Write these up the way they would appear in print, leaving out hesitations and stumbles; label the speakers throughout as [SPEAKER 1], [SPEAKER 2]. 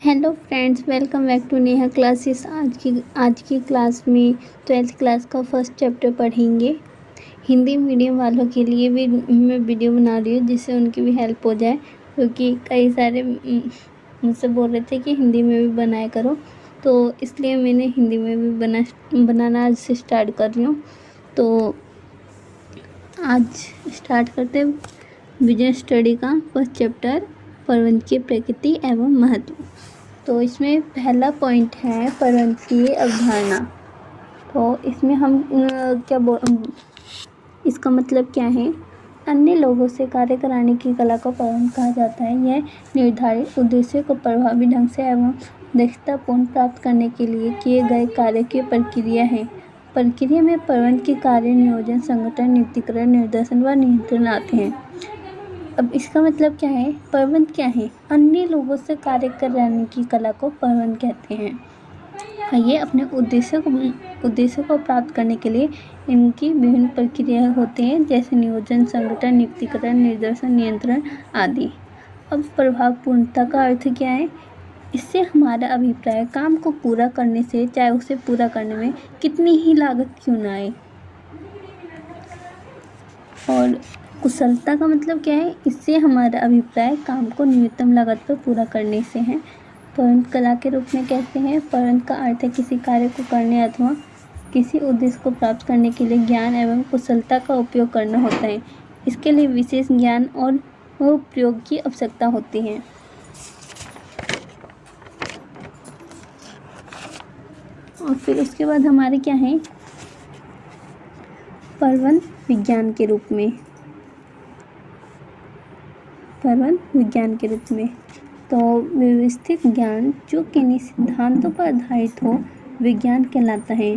[SPEAKER 1] Hello friends, welcome back to Neha classes. आज की class में 12th क्लास का फर्स्ट चैप्टर पढ़ेंगे। हिंदी मीडियम वालों के लिए भी मैं वीडियो बना रही हूँ जिससे उनकी भी हेल्प हो जाए, क्योंकि कई सारे मुझसे बोल रहे थे कि हिंदी में भी बनाया करो, तो इसलिए मैंने हिंदी में भी बनाना आज से स्टार्ट कर रही हूँ। तो आज स्टार्ट करते हैं विजन स्टडी का फर्स्ट चैप्टर, प्रबंध की प्रकृति एवं महत्व। तो इसमें पहला पॉइंट है प्रबंध की अवधारणा। तो इसमें हम इसका मतलब क्या है? अन्य लोगों से कार्य कराने की कला को प्रबंध कहा जाता है। यह निर्धारित उद्देश्य को प्रभावी ढंग से एवं दक्षतापूर्ण प्राप्त करने के लिए किए गए कार्य की प्रक्रिया है। प्रक्रिया में प्रबंध के कार्य नियोजन, संगठन, नियुक्तिकरण, निर्देशन व नियंत्रण आते हैं। अब इसका मतलब क्या है? प्रबंध क्या है? अन्य लोगों से कार्य कराने की कला को प्रबंध कहते हैं। ये अपने उद्देश्य को प्राप्त करने के लिए इनकी विभिन्न प्रक्रियाएं होती हैं, जैसे नियोजन, संगठन, नियुक्तिकरण, निर्देशन, नियंत्रण आदि। अब प्रभावपूर्णता का अर्थ क्या है? इससे हमारा अभिप्राय काम को पूरा करने से, चाहे उसे पूरा करने में कितनी ही लागत क्यों ना आए। और कुशलता का मतलब क्या है? इससे हमारा अभिप्राय काम को न्यूनतम लागत पर पूरा करने से है। प्रबंध कला के रूप में कहते हैं। प्रबंध का अर्थ है किसी कार्य को करने अथवा किसी उद्देश्य को प्राप्त करने के लिए ज्ञान एवं कुशलता का उपयोग करना होता है। इसके लिए विशेष ज्ञान और प्रयोग की आवश्यकता होती है। और फिर उसके बाद हमारे क्या है? प्रबंध विज्ञान के रूप में। प्रबंध विज्ञान के रूप में तो व्यवस्थित ज्ञान जो किन्हीं सिद्धांतों पर आधारित हो, विज्ञान कहलाता है।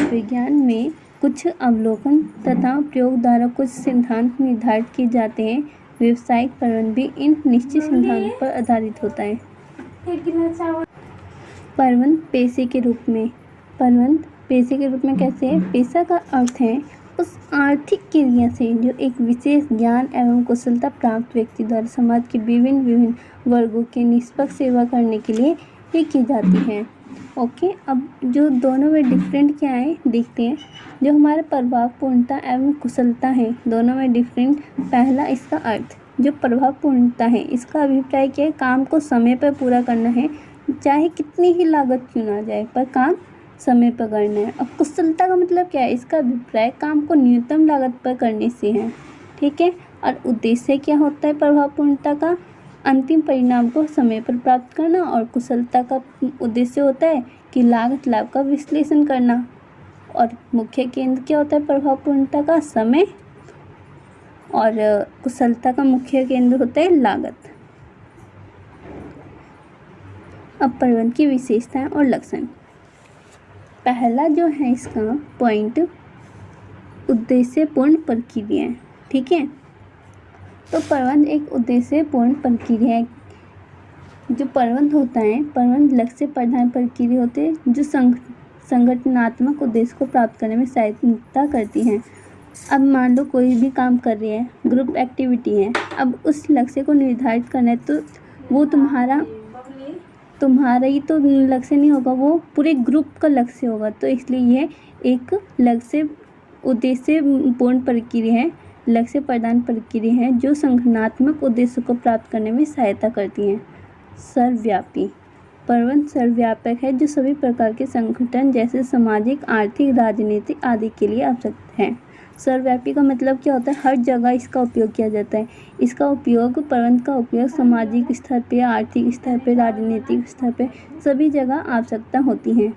[SPEAKER 1] विज्ञान में कुछ अवलोकन तथा प्रयोग द्वारा कुछ सिद्धांत निर्धारित किए जाते हैं। व्यावसायिक प्रबंध भी इन निश्चित सिद्धांतों पर आधारित होता है। प्रबंध पेशे के रूप में। प्रबंध पेशे के रूप में कैसे है? पेशा का अर्थ है उस आर्थिक क्रिया से जो एक विशेष ज्ञान एवं कुशलता प्राप्त व्यक्ति द्वारा समाज के विभिन्न वर्गों की निष्पक्ष सेवा करने के लिए ये की जाती है। ओके, अब जो दोनों में डिफरेंट क्या है देखते हैं। जो हमारा प्रभावपूर्णता एवं कुशलता है, दोनों में डिफरेंट। पहला, इसका अर्थ जो प्रभावपूर्णता है, इसका अभिप्राय क्या है? काम को समय पर पूरा करना है, चाहे कितनी ही लागत क्यों ना जाए, पर काम समय पर करना है। अब कुशलता का मतलब क्या है? इसका अभिप्राय काम को न्यूनतम लागत पर करने से है। ठीक है। और उद्देश्य क्या होता है प्रभावपूर्णता का? अंतिम परिणाम को समय पर प्राप्त करना। और कुशलता का उद्देश्य होता है कि लागत लाभ का विश्लेषण करना। और मुख्य केंद्र क्या होता है प्रभावपूर्णता का? समय। और कुशलता का मुख्य केंद्र होता है लागत। अब प्रबंध की विशेषताएं और लक्षण। पहला जो है इसका पॉइंट, उद्देश्यपूर्ण प्रक्रिया। ठीक है। तो प्रबंध एक उद्देश्यपूर्ण प्रक्रिया है। जो प्रबंध होता है, प्रबंध लक्ष्य प्रधान प्रक्रिया होती है जो संगठनात्मक उद्देश्य को प्राप्त करने में सहायता करती है। अब मान लो कोई भी काम कर रही है, ग्रुप एक्टिविटी है। अब उस लक्ष्य को निर्धारित करना है, तो वो तुम्हारा ही तो लक्ष्य नहीं होगा, वो पूरे ग्रुप का लक्ष्य होगा। तो इसलिए ये एक लक्ष्य उद्देश्यपूर्ण प्रक्रिया है, लक्ष्य प्रदान प्रक्रिया है जो संगठनात्मक उद्देश्य को प्राप्त करने में सहायता करती है। सर्वव्यापी प्रबंध सर्वव्यापक है जो सभी प्रकार के संगठन जैसे सामाजिक, आर्थिक, राजनीतिक आदि के लिए आवश्यक है। सर्वव्यापी का मतलब क्या होता है? हर जगह इसका उपयोग किया जाता है। इसका उपयोग, प्रबंध का उपयोग सामाजिक स्तर पे, आर्थिक स्तर पे, राजनीतिक स्तर पे सभी जगह आवश्यकता होती है।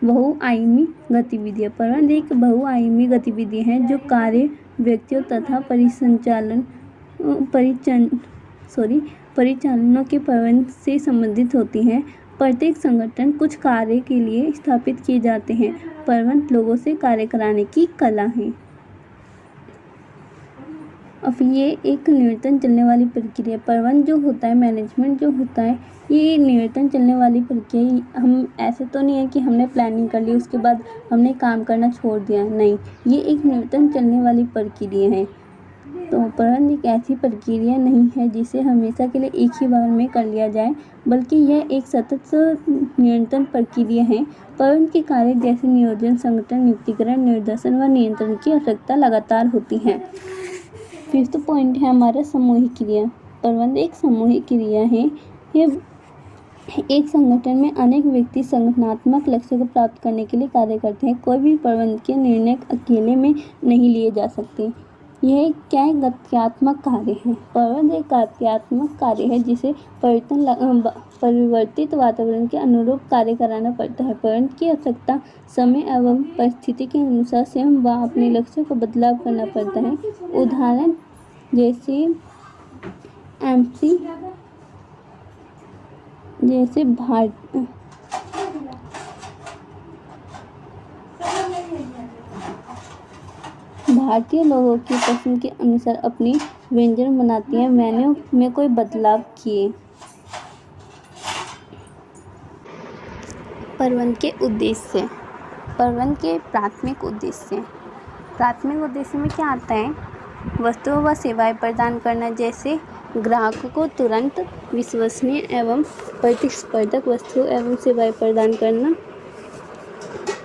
[SPEAKER 1] बहुआयामी गतिविधियाँ। प्रबंध एक बहुआयामी गतिविधि है जो कार्य, व्यक्तियों तथा परिचालनों के प्रबंध से संबंधित होती हैं। प्रत्येक संगठन कुछ कार्य के लिए स्थापित किए जाते हैं। प्रबंध लोगों से कार्य कराने की कला है। अब ये एक निरंतर चलने वाली प्रक्रिया। प्रबंध जो होता है, मैनेजमेंट जो होता है, ये निरंतर चलने वाली प्रक्रिया। हम ऐसे तो नहीं है कि हमने प्लानिंग कर ली उसके बाद हमने काम करना छोड़ दिया, नहीं, ये एक निरंतर चलने वाली प्रक्रिया है। तो प्रबंध एक ऐसी प्रक्रिया नहीं है जिसे हमेशा के लिए एक ही बार में कर लिया जाए, बल्कि यह एक सतत निरंतर प्रक्रिया है। प्रबंध के कार्य जैसे नियोजन, संगठन, नियुक्तिकरण, निर्देशन व नियंत्रण की आवश्यकता लगातार होती है। फिफ्थ पॉइंट है हमारा सामूहिक क्रिया। प्रबंध एक सामूहिक क्रिया है। ये एक संगठन में अनेक व्यक्ति संगठनात्मक लक्ष्य को प्राप्त करने के लिए कार्य करते हैं। कोई भी प्रबंध के निर्णय अकेले में नहीं लिए जा सकते। यह क्या है? गत्यात्मक कार्य है। प्रबंध एक गत्यात्मक कार्य है जिसे परिवर्तित वातावरण के अनुरूप कार्य कराना पड़ता है। प्रबंध की आवश्यकता समय एवं परिस्थिति के अनुसार स्वयं व अपने लक्ष्य को बदलाव करना पड़ता है। उदाहरण जैसे भारतीय लोगों की पसंद के अनुसार अपनी व्यंजन बनाती है, मेन्यू में कोई बदलाव किए। प्रबंध के उद्देश्य। प्रबंध के प्राथमिक उद्देश्य में क्या आता है? वस्तुओं व सेवाएं प्रदान करना, जैसे ग्राहकों को तुरंत, विश्वसनीय एवं प्रतिस्पर्धक वस्तुओं एवं सेवाएं प्रदान करना।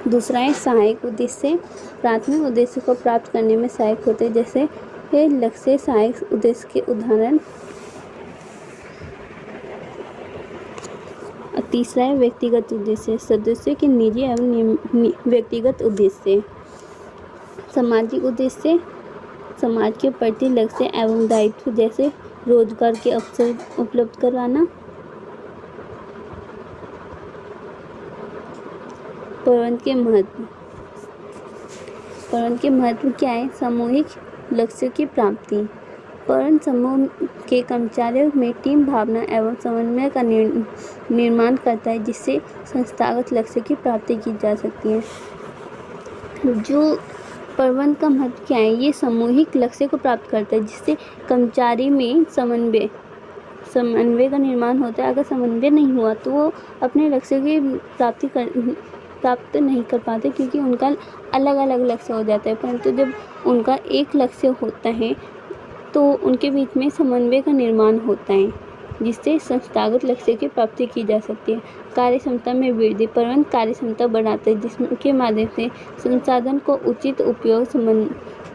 [SPEAKER 1] दूसरा है सहायक उद्देश्य। प्राथमिक उद्देश्य को प्राप्त करने में सहायक होते हैं, जैसे लक्ष्य सहायक उद्देश्य के उदाहरण। तीसरा है व्यक्तिगत उद्देश्य। सदस्यों के निजी एवं व्यक्तिगत उद्देश्य। सामाजिक उद्देश्य समाज के प्रति लक्ष्य एवं दायित्व, जैसे रोजगार के अवसर उपलब्ध करवाना। प्रबंध के महत्व क्या है? सामूहिक लक्ष्य की प्राप्ति। प्रबंध समूह के कर्मचारियों में टीम भावना एवं समन्वय का निर्माण करता है, जिससे संस्थागत लक्ष्य की प्राप्ति की जा सकती है। जो प्रबंध का महत्व क्या है? ये सामूहिक लक्ष्य को प्राप्त करता है, जिससे कर्मचारी में समन्वय का निर्माण होता है। अगर समन्वय नहीं हुआ तो वो अपने लक्ष्य की प्राप्त नहीं कर पाते, क्योंकि उनका अलग अलग लक्ष्य हो जाता है। परंतु जब उनका एक लक्ष्य होता है तो उनके बीच में समन्वय का निर्माण होता है, जिससे संस्थागत लक्ष्य की प्राप्ति की जा सकती है। कार्य क्षमता में वृद्धि। प्रबंध कार्य क्षमता बढ़ाता है, जिसके माध्यम से संसाधन को उचित उपयोग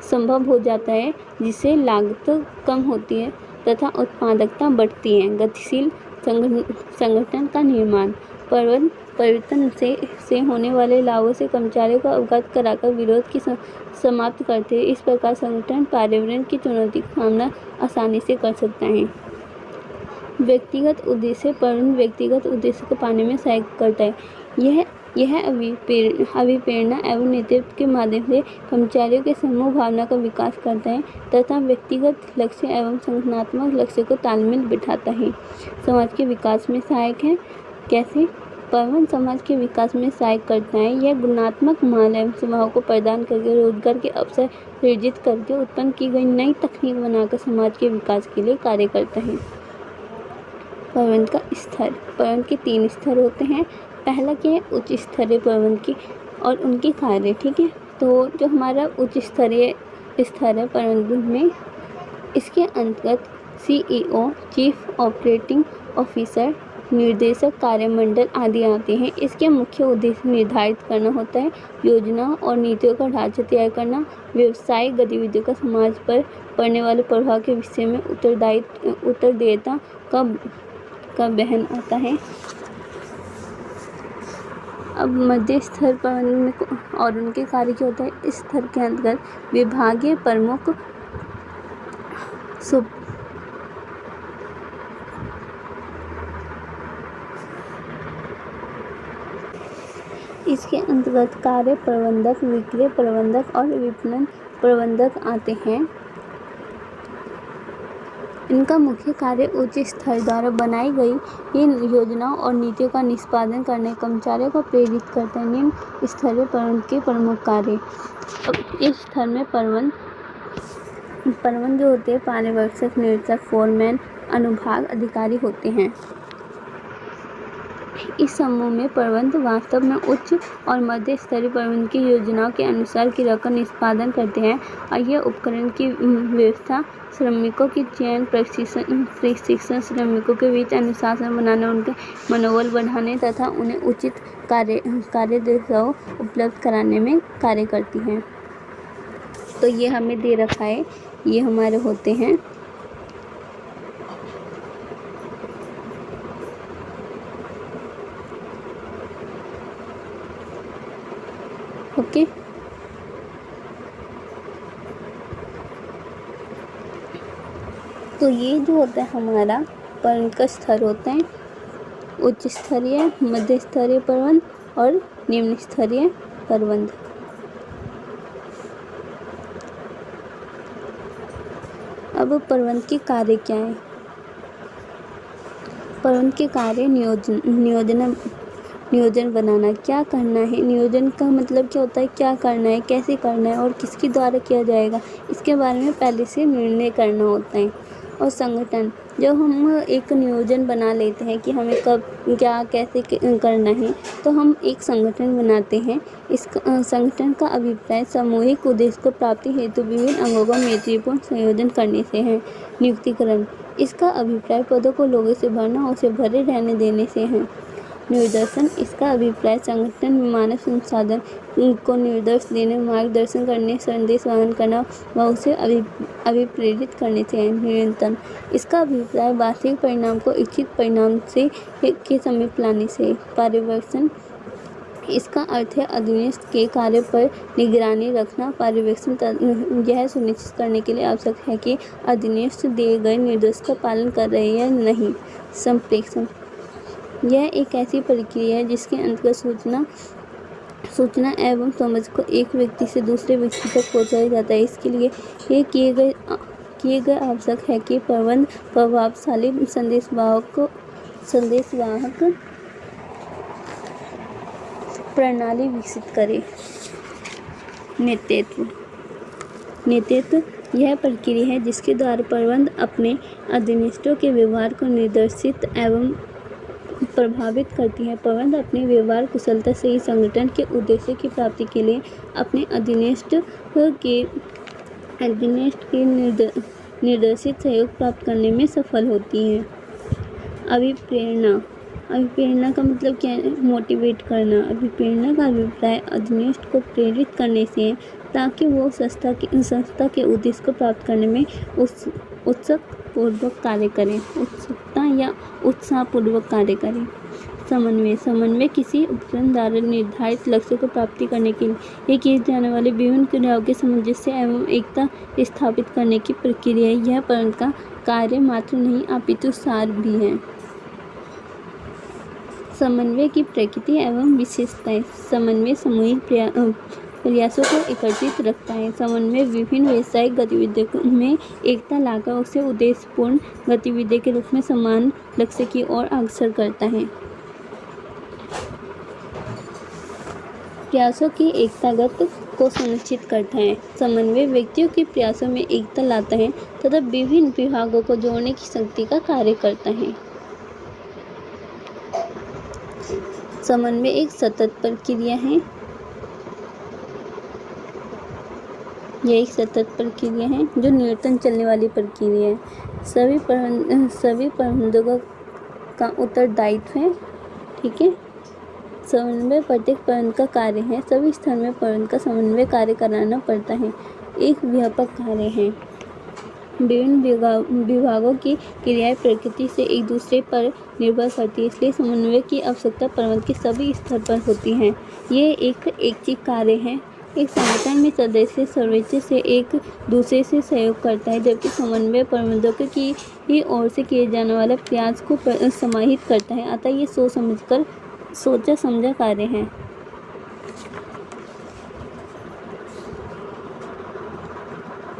[SPEAKER 1] संभव हो जाता है, जिससे लागत कम होती है तथा उत्पादकता बढ़ती है। गतिशील संगठन का निर्माण। प्रबंध परिवर्तन से होने वाले लाभों से कर्मचारियों को अवगत कराकर विरोध की समाप्त करते हैं। इस प्रकार संगठन पर्यावरण की चुनौती का सामना आसानी से कर सकता है। व्यक्तिगत उद्देश्य। प्रबंध व्यक्तिगत उद्देश्य को पाने में सहायता करता है। यह अभिप्रेरणा एवं नेतृत्व के माध्यम से कर्मचारियों के समूह भावना का विकास करता है तथा व्यक्तिगत लक्ष्य एवं संगठनात्मक लक्ष्य को तालमेल बिठाता है। समाज के विकास में सहायक है। कैसे? प्रबंध समाज के विकास में सहायक करता है। यह गुणात्मक माल एवं सेवाओं को प्रदान करके रोजगार के अवसर सृजित करके उत्पन्न की गई नई तकनीक बनाकर समाज के विकास के लिए कार्य करता है। प्रबंध का स्तर। प्रबंध के 3 स्तर होते हैं। पहला क्या है? उच्च स्तरीय प्रबंध की और उनके कार्य। ठीक है, तो जो हमारा उच्च स्तरीय स्तर है प्रबंधन में, इसके अंतर्गत CEO, चीफ ऑपरेटिंग ऑफिसर, निर्देशक, कार्यमंडल आदि आते हैं। इसके मुख्य उद्देश्य निर्धारित करना होता है, योजना और नीतियों का ढांचा तैयार करना, व्यवसायिक गतिविधियों का समाज पर पड़ने वाले प्रभाव के विषय में उत्तरदायित्व का वहन आता है। अब मध्य स्तर प्रबंधन और उनके कार्य क्या होता है? इस स्तर के अंतर्गत विभागीय प्रमुख इसके अंतर्गत कार्य प्रबंधक, विक्रय प्रबंधक और विपणन प्रबंधक आते हैं। इनका मुख्य कार्य उच्च स्तर द्वारा बनाई गई इन योजनाओं और नीतियों का निष्पादन करने कर्मचारियों को प्रेरित करते हैं। निम्न स्तरीय प्रबंधन के प्रमुख कार्य। अब इस स्तर में प्रबंध जो होते हैं पर्यवेक्षक, निरीक्षक, फोरमैन, अनुभाग अधिकारी होते हैं। इस समूह में प्रबंध वास्तव में उच्च और मध्य स्तरीय प्रबंध की योजनाओं के अनुसार क्रिया का निष्पादन करते हैं और यह उपकरण की व्यवस्था, श्रमिकों की चयन, प्रशिक्षण, श्रमिकों के बीच अनुशासन बनाने, उनके मनोबल बढ़ाने तथा उन्हें उचित कार्य दिशाओं उपलब्ध कराने में कार्य करती हैं। तो ये हमें दे रखा है, ये हमारे होते हैं ओके। तो ये जो होता है हमारा प्रबंध का स्तर होते हैं उच्च स्तरीय, मध्य स्तरीय प्रबंध और निम्न स्तरीय प्रबंध। अब प्रबंध के कार्य क्या है? प्रबंध के कार्य नियोजन बनाना, क्या करना है, नियोजन का मतलब क्या होता है, क्या करना है, कैसे करना है और किसके द्वारा किया जाएगा, इसके बारे में पहले से निर्णय करना होता है। और संगठन, जब हम एक नियोजन बना लेते हैं कि हमें कब क्या कैसे करना है, तो हम एक संगठन बनाते हैं। इस संगठन का अभिप्राय सामूहिक उद्देश्य को प्राप्ति हेतु विभिन्न अंगों का मैत्रीपूर्ण संयोजन करने से है। नियुक्तिकरण, इसका अभिप्राय पदों को लोगों से भरना, उसे भरे रहने देने से है। निर्देशन, इसका अभिप्राय संगठन में मानव संसाधन को निर्देश देने, मार्गदर्शन करने, संदेश वहन करना व उसे अभिप्रेरित करने से है। नियंत्रण, इसका अभिप्राय वास्तविक परिणाम को इच्छित परिणाम से के समीप लाने से। पर्यवेक्षण, इसका अर्थ है अधीनस्थ के कार्य पर निगरानी रखना। पर्यवेक्षण यह सुनिश्चित करने के लिए आवश्यक है कि अधीनस्थ दिए गए निर्देश का पालन कर रहे हैं या नहीं। संप्रेषण, यह एक ऐसी प्रक्रिया है जिसके अंतर्गत सूचना एवं समझ को एक व्यक्ति से दूसरे व्यक्ति तक पहुंचाया जाता है। इसके लिए ये किए गए आवश्यक है कि प्रबंध प्रभावशाली संदेशवाहक प्रणाली विकसित करे। नेतृत्व यह प्रक्रिया है जिसके द्वारा प्रबंध अपने अधीनस्थों के व्यवहार को निर्देशित एवं प्रभावित करती है। प्रबंध अपने व्यवहार कुशलता से ही संगठन के उद्देश्य की प्राप्ति के लिए अपने अधीनस्थ के निर्देशित सहयोग प्राप्त करने में सफल होती है। अभिप्रेरणा का मतलब क्या है? मोटिवेट करना। अभिप्रेरणा का अभिप्राय अधीनस्थ को प्रेरित करने से है ताकि वो संस्था के उद्देश्य को प्राप्त करने में उत्साहपूर्वक कार्य करें। समन्वय किसी उपकरण द्वारा निर्धारित लक्ष्य को प्राप्ति करने के लिए किए जाने वाले विभिन्न क्रियाओं के सामंजस्य एवं एकता स्थापित करने की प्रक्रिया है। यह प्रबंध का कार्य मात्र नहीं अपितु सार भी है। समन्वय की प्रकृति एवं विशेषताएं। समन्वय सामूहिक प्रयासों को एकत्रित रखता है। समन्वय विभिन्न व्यावसायिक गतिविधियों में एकता लाकर उसे उद्देश्यपूर्ण गतिविधि के रूप में समान लक्ष्य की ओर अग्रसर करता है। प्रयासों की एकतागत को सुनिश्चित करता है। समन्वय व्यक्तियों के प्रयासों में एकता लाता है तथा विभिन्न विभागों को जोड़ने की शक्ति का कार्य करता है। समन्वय एक सतत प्रक्रिया है। यह एक सतत प्रक्रिया है जो निरंतर चलने वाली प्रक्रिया है। सभी प्रबंधकों का उत्तरदायित्व है। ठीक है। समन्वय प्रत्येक प्रबंध का कार्य है। सभी स्तर में प्रबंध का समन्वय कार्य कराना पड़ता है। एक व्यापक कार्य है। विभिन्न विभागों की क्रियाएं प्रकृति से एक दूसरे पर निर्भर करती है, इसलिए समन्वय की आवश्यकता प्रबंध के सभी स्तर पर होती है। ये एक ऐच्छिक कार्य है। एक संगठन में सदस्य सर्वेक्षण से एक दूसरे से सहयोग करता है, जबकि समन्वय प्रबंधकों की ओर से किए जाने वाले प्रयास को समाहित करता है। अतः ये सोचा समझा कार्य है।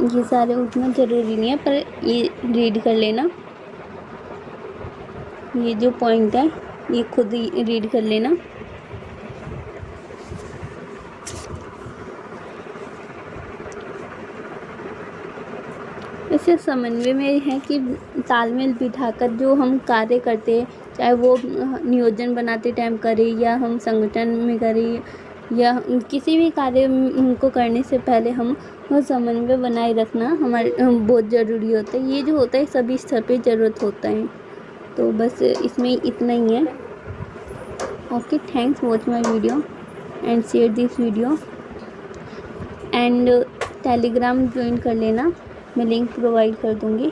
[SPEAKER 1] ये सारे उतना ज़रूरी नहीं है, पर ये रीड कर लेना। ये जो पॉइंट है ये खुद ही रीड कर लेना। इसे समन्वय में है कि तालमेल बिठाकर जो हम कार्य करते हैं, चाहे वो नियोजन बनाते टाइम करें या हम संगठन में करें या किसी भी कार्य को करने से पहले हम समन्वय बनाए रखना हमारे बहुत ज़रूरी होता है। ये जो होता है सभी स्तर पे ज़रूरत होता है। तो बस इसमें इतना ही है। Okay, thanks watch my video and share this video and Telegram join कर लेना, मैं लिंक प्रोवाइड कर दूँगी।